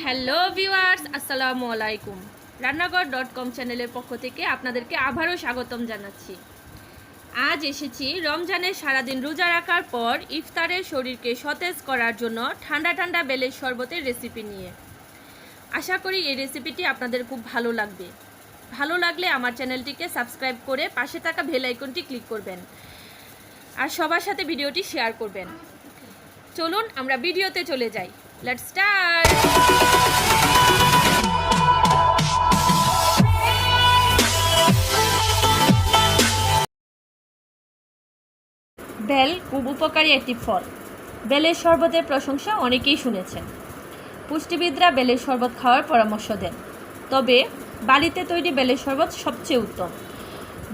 Hello viewers, আসসালামু আলাইকুম। ঘর.কম চ্যানেলের পক্ষ থেকে আপনাদেরকে আবারও স্বাগতম জানাচ্ছি। আজ এসেছি রমজানের সারাদিন রোজা রাখার পর ইফতারে শরীরকে সতেজ করার জন্য ঠান্ডা ঠান্ডা বেলের শরবতের রেসিপি নিয়ে। আশা করি এই রেসিপিটি আপনাদের খুব ভালো লাগবে। ভালো লাগলে আমার চ্যানেলটিকে সাবস্ক্রাইব করে পাশে থাকা বেল আইকনটি ক্লিক করবেন আর সবার সাথে ভিডিওটি শেয়ার করবেন। চলুন আমরা ভিডিওতে চলে যাই। Let's start. বেল খুব উপকারী একটি ফল। বেলের শরবতের প্রশংসা অনেকেই শুনেছেন। পুষ্টিবিদরা বেলের শরবত খাওয়ার পরামর্শ দেন, তবে বাড়িতে তৈরি বেলের শরবত সবচেয়ে উত্তম।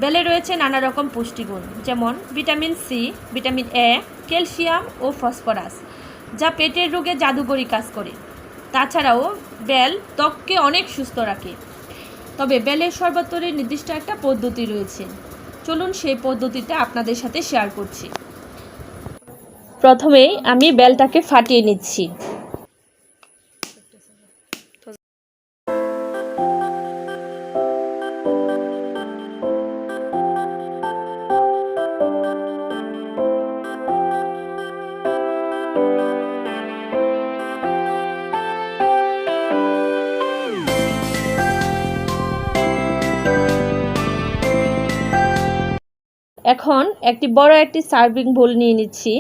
বেলে রয়েছে নানা রকম পুষ্টিগুণ, যেমন vitamin C, vitamin A, calcium ও ফসফরাস, যা পেটের রোগে জাদুকরি কাজ করে। তাছাড়াও বেল ত্বককে অনেক সুস্থ রাখে। তবে বেলের শরবত তৈরির নির্দিষ্ট একটা পদ্ধতি রয়েছে। চলুন সেই পদ্ধতিটা আপনাদের সাথে শেয়ার করছি। প্রথমেই আমি বেলটাকে ফাটিয়ে নিচ্ছি। এখন একটি বড় একটি সার্ভিং বোল নিয়ে নিচ্ছি।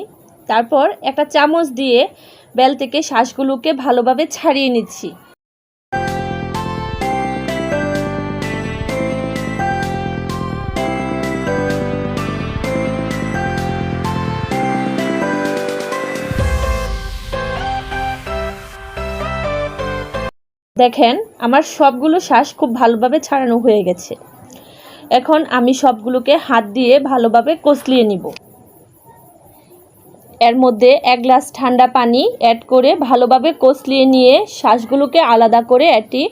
তারপর একটা চামচ দিয়ে বেল থেকে শাঁসগুলোকে ভালোভাবে ছাড়িয়ে নিচ্ছি। দেখেন, আমার সবগুলো শাঁস খুব ভালোভাবে ছাড়ানো হয়ে গেছে। এখন আমি সবগুলোকে হাত দিয়ে ভালোভাবে কষলিয়ে নিব। এর মধ্যে 1 গ্লাস ঠান্ডা পানি অ্যাড করে ভালোভাবে কষলিয়ে নিয়ে শাঁসগুলোকে আলাদা করে একটি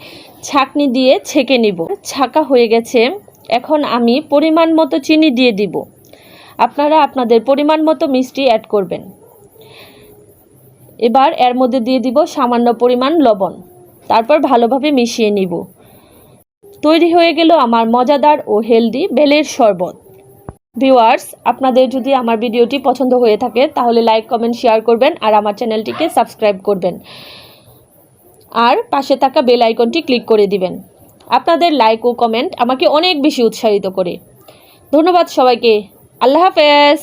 ছাঁকনি দিয়ে ছেঁকে নিব। ছাঁকা হয়ে গেছে। এখন আমি পরিমাণ মতো চিনি দিয়ে দিব। আপনারা আপনাদের পরিমাণ মতো মিষ্টি অ্যাড করবেন। এবার এর মধ্যে দিয়ে দিব সামান্য পরিমাণ লবণ। তারপর ভালোভাবে মিশিয়ে নিব। তৈরি হয়ে গেল আমার মজাদার ও হেলদি বেলের শরবত। ভিউয়ার্স, আপনাদের যদি আমার ভিডিওটি পছন্দ হয়ে থাকে তাহলে লাইক, কমেন্ট, শেয়ার করবেন আর আমার চ্যানেলটিকে সাবস্ক্রাইব করবেন আর পাশে থাকা বেল আইকনটি ক্লিক করে দিবেন। আপনাদের লাইক ও কমেন্ট আমাকে অনেক বেশি উৎসাহিত করে। ধন্যবাদ সবাইকে। আল্লাহ হাফেজ।